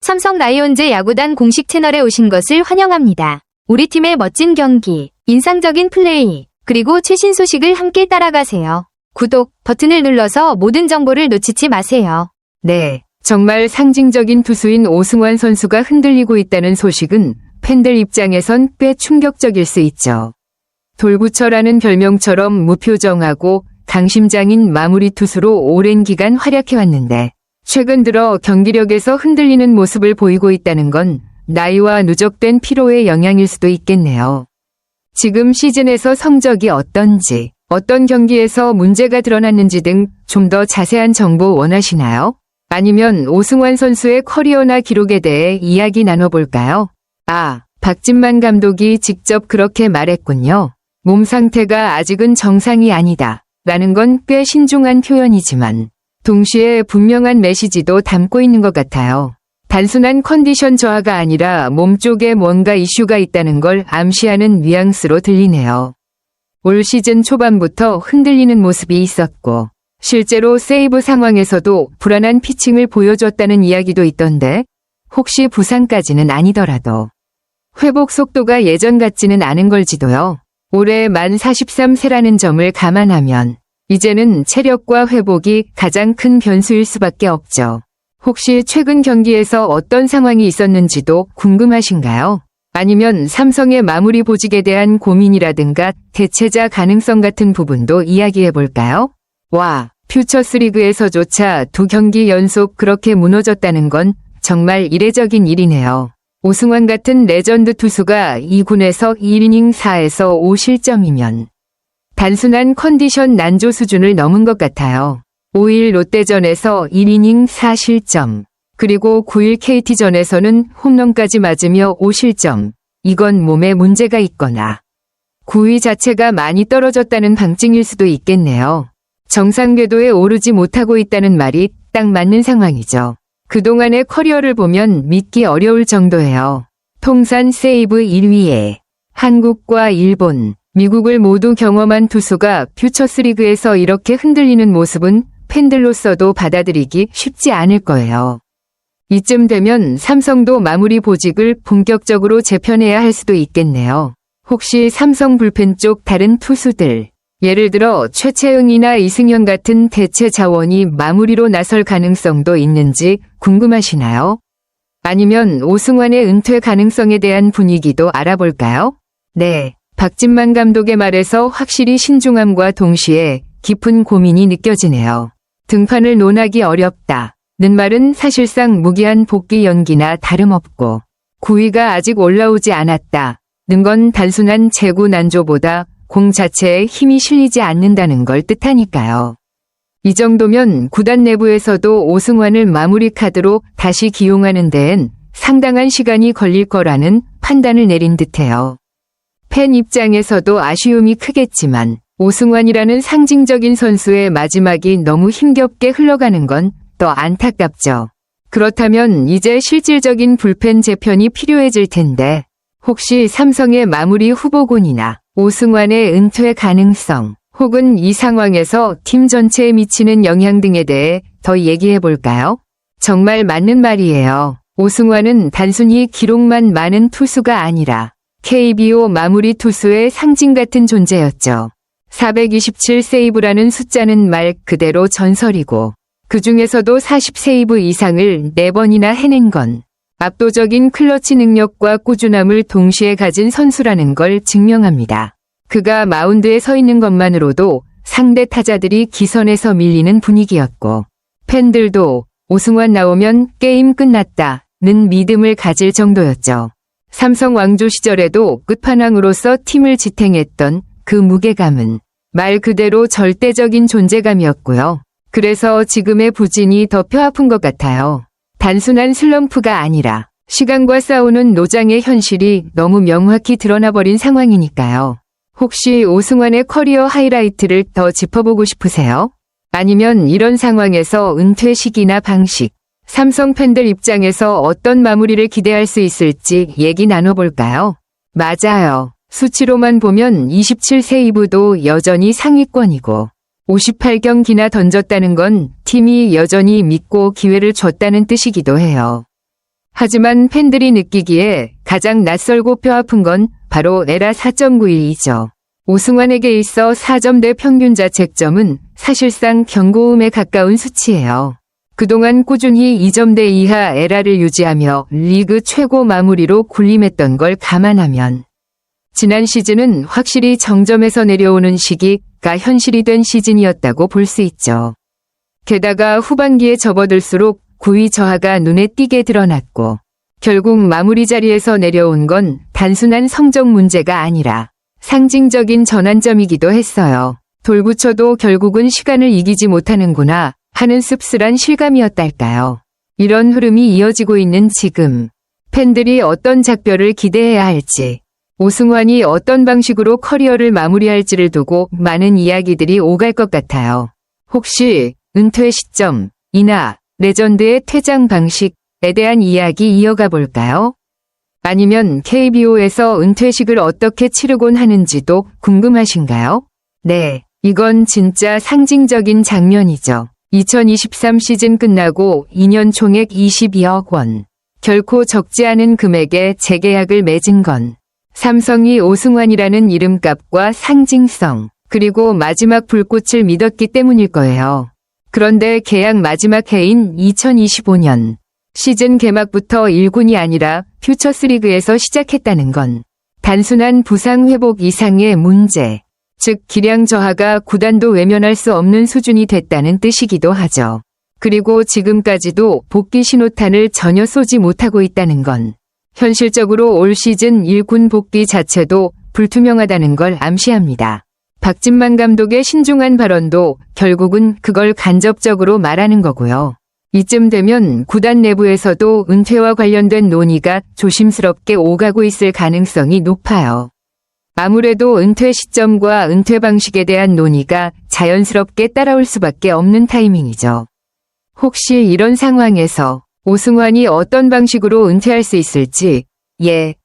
삼성 라이온즈 야구단 공식 채널에 오신 것을 환영합니다. 우리 팀의 멋진 경기, 인상적인 플레이, 그리고 최신 소식을 함께 따라가세요. 구독 버튼을 눌러서 모든 정보를 놓치지 마세요. 네, 정말 상징적인 투수인 오승환 선수가 흔들리고 있다는 소식은 팬들 입장에선 꽤 충격적일 수 있죠. 돌부처라는 별명처럼 무표정하고 강심장인 마무리 투수로 오랜 기간 활약해왔는데 최근 들어 경기력에서 흔들리는 모습을 보이고 있다는 건 나이와 누적된 피로의 영향일 수도 있겠네요. 지금 시즌에서 성적이 어떤지, 어떤 경기에서 문제가 드러났는지 등 좀 더 자세한 정보 원하시나요? 아니면 오승환 선수의 커리어나 기록에 대해 이야기 나눠볼까요? 박진만 감독이 직접 그렇게 말했군요. 몸 상태가 아직은 정상이 아니다. 라는 건 꽤 신중한 표현이지만 동시에 분명한 메시지도 담고 있는 것 같아요. 단순한 컨디션 저하가 아니라 몸 쪽에 뭔가 이슈가 있다는 걸 암시하는 뉘앙스로 들리네요. 올 시즌 초반부터 흔들리는 모습이 있었고 실제로 세이브 상황에서도 불안한 피칭을 보여줬다는 이야기도 있던데 혹시 부상까지는 아니더라도 회복 속도가 예전 같지는 않은 걸지도요. 올해 만 43세라는 점을 감안하면 이제는 체력과 회복이 가장 큰 변수일 수밖에 없죠. 혹시 최근 경기에서 어떤 상황이 있었는지도 궁금하신가요? 아니면 삼성의 마무리 보직에 대한 고민이라든가 대체자 가능성 같은 부분도 이야기해볼까요? 퓨처스리그에서조차 2경기 연속 그렇게 무너졌다는 건 정말 이례적인 일이네요. 오승환 같은 레전드 투수가 2군에서 1이닝 4에서 5실점이면 단순한 컨디션 난조 수준을 넘은 것 같아요. 5일 롯데전에서 1이닝 4실점, 그리고 9일 KT전에서는 홈런까지 맞으며 5실점. 이건 몸에 문제가 있거나 구위 자체가 많이 떨어졌다는 방증일 수도 있겠네요. 정상 궤도에 오르지 못하고 있다는 말이 딱 맞는 상황이죠. 그동안의 커리어를 보면 믿기 어려울 정도예요. 통산 세이브 1위에 한국과 일본, 미국을 모두 경험한 투수가 퓨처스리그에서 이렇게 흔들리는 모습은 팬들로서도 받아들이기 쉽지 않을 거예요. 이쯤 되면 삼성도 마무리 보직을 본격적으로 재편해야 할 수도 있겠네요. 혹시 삼성 불펜 쪽 다른 투수들, 예를 들어 최채응이나 이승현 같은 대체 자원이 마무리로 나설 가능성도 있는지 궁금하시나요? 아니면 오승환의 은퇴 가능성에 대한 분위기도 알아볼까요? 네, 박진만 감독의 말에서 확실히 신중함과 동시에 깊은 고민이 느껴지네요. 등판을 논하기 어렵다. 는 말은 사실상 무기한 복귀 연기나 다름없고 9위가 아직 올라오지 않았다. 는 건 단순한 재구 난조보다 공 자체에 힘이 실리지 않는다는 걸 뜻하니까요. 이 정도면 구단 내부에서도 오승환을 마무리 카드로 다시 기용하는 데엔 상당한 시간이 걸릴 거라는 판단을 내린 듯해요. 팬 입장에서도 아쉬움이 크겠지만 오승환이라는 상징적인 선수의 마지막이 너무 힘겹게 흘러가는 건 더 안타깝죠. 그렇다면 이제 실질적인 불펜 재편이 필요해질 텐데 혹시 삼성의 마무리 후보군이나 오승환의 은퇴 가능성 혹은 이 상황에서 팀 전체에 미치는 영향 등에 대해 더 얘기해 볼까요? 정말 맞는 말이에요. 오승환은 단순히 기록만 많은 투수가 아니라 KBO 마무리 투수의 상징 같은 존재였죠. 427세이브라는 숫자는 말 그대로 전설이고 그 중에서도 40세이브 이상을 4번이나 해낸 건 압도적인 클러치 능력과 꾸준함을 동시에 가진 선수라는 걸 증명합니다. 그가 마운드에 서 있는 것만으로도 상대 타자들이 기선에서 밀리는 분위기였고 팬들도 오승환 나오면 게임 끝났다는 믿음을 가질 정도였죠. 삼성 왕조 시절에도 끝판왕으로서 팀을 지탱했던 그 무게감은 말 그대로 절대적인 존재감이었고요. 그래서 지금의 부진이 더 뼈아픈 것 같아요. 단순한 슬럼프가 아니라 시간과 싸우는 노장의 현실이 너무 명확히 드러나버린 상황이니까요. 혹시 오승환의 커리어 하이라이트를 더 짚어보고 싶으세요? 아니면 이런 상황에서 은퇴 시기나 방식, 삼성 팬들 입장에서 어떤 마무리를 기대할 수 있을지 얘기 나눠볼까요? 맞아요. 수치로만 보면 27세이브도 여전히 상위권이고 58경기나 던졌다는 건 팀이 여전히 믿고 기회를 줬다는 뜻이기도 해요. 하지만 팬들이 느끼기에 가장 낯설고 뼈아픈 건 바로 에라 4.91이죠. 오승환에게 있어 4점대 평균 자책점은 사실상 경고음에 가까운 수치예요. 그동안 꾸준히 2점대 이하 에라를 유지하며 리그 최고 마무리로 군림했던 걸 감안하면 지난 시즌은 확실히 정점에서 내려오는 시기가 현실이 된 시즌이었다고 볼 수 있죠. 게다가 후반기에 접어들수록 구위 저하가 눈에 띄게 드러났고 결국 마무리 자리에서 내려온 건 단순한 성적 문제가 아니라 상징적인 전환점이기도 했어요. 돌부처도 결국은 시간을 이기지 못하는구나 하는 씁쓸한 실감이었달까요. 이런 흐름이 이어지고 있는 지금 팬들이 어떤 작별을 기대해야 할지 오승환이 어떤 방식으로 커리어를 마무리할지를 두고 많은 이야기들이 오갈 것 같아요. 혹시 은퇴 시점이나 레전드의 퇴장 방식에 대한 이야기 이어가 볼까요? 아니면 KBO에서 은퇴식을 어떻게 치르곤 하는지도 궁금하신가요? 네, 이건 진짜 상징적인 장면이죠. 2023 시즌 끝나고 2년 총액 22억 원. 결코 적지 않은 금액에 재계약을 맺은 건 삼성이 오승환이라는 이름값과 상징성, 그리고 마지막 불꽃을 믿었기 때문일 거예요. 그런데 계약 마지막 해인 2025년 시즌 개막부터 1군이 아니라 퓨처스리그에서 시작했다는 건 단순한 부상 회복 이상의 문제, 즉 기량 저하가 구단도 외면할 수 없는 수준이 됐다는 뜻이기도 하죠. 그리고 지금까지도 복귀 신호탄을 전혀 쏘지 못하고 있다는 건 현실적으로 올 시즌 1군 복귀 자체도 불투명하다는 걸 암시합니다. 박진만 감독의 신중한 발언도 결국은 그걸 간접적으로 말하는 거고요. 이쯤 되면 구단 내부에서도 은퇴와 관련된 논의가 조심스럽게 오가고 있을 가능성이 높아요. 아무래도 은퇴 시점과 은퇴 방식에 대한 논의가 자연스럽게 따라올 수밖에 없는 타이밍이죠. 혹시 이런 상황에서 오승환이 어떤 방식으로 은퇴할 수 있을지,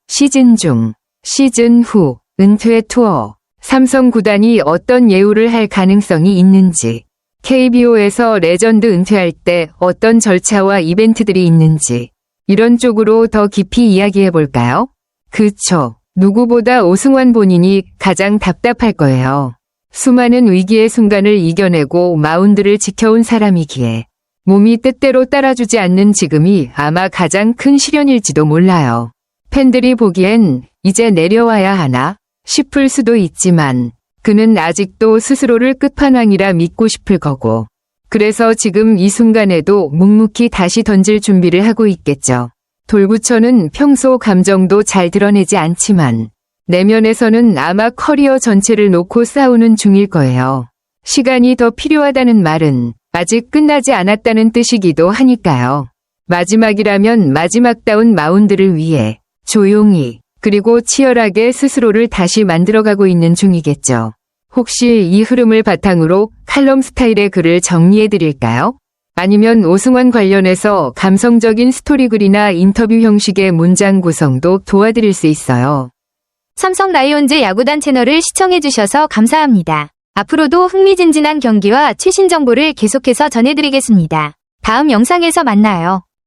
시즌 중, 시즌 후, 은퇴 투어, 삼성 구단이 어떤 예우를 할 가능성이 있는지, KBO에서 레전드 은퇴할 때 어떤 절차와 이벤트들이 있는지, 이런 쪽으로 더 깊이 이야기해 볼까요? 그쵸. 누구보다 오승환 본인이 가장 답답할 거예요. 수많은 위기의 순간을 이겨내고 마운드를 지켜온 사람이기에 몸이 뜻대로 따라주지 않는 지금이 아마 가장 큰 시련일지도 몰라요. 팬들이 보기엔 이제 내려와야 하나 싶을 수도 있지만 그는 아직도 스스로를 끝판왕이라 믿고 싶을 거고 그래서 지금 이 순간에도 묵묵히 다시 던질 준비를 하고 있겠죠. 돌부처는 평소 감정도 잘 드러내지 않지만 내면에서는 아마 커리어 전체를 놓고 싸우는 중일 거예요. 시간이 더 필요하다는 말은 아직 끝나지 않았다는 뜻이기도 하니까요. 마지막이라면 마지막다운 마운드를 위해 조용히 그리고 치열하게 스스로를 다시 만들어가고 있는 중이겠죠. 혹시 이 흐름을 바탕으로 칼럼 스타일의 글을 정리해드릴까요? 아니면 오승환 관련해서 감성적인 스토리글이나 인터뷰 형식의 문장 구성도 도와드릴 수 있어요. 삼성 라이온즈 야구단 채널을 시청해주셔서 감사합니다. 앞으로도 흥미진진한 경기와 최신 정보를 계속해서 전해드리겠습니다. 다음 영상에서 만나요.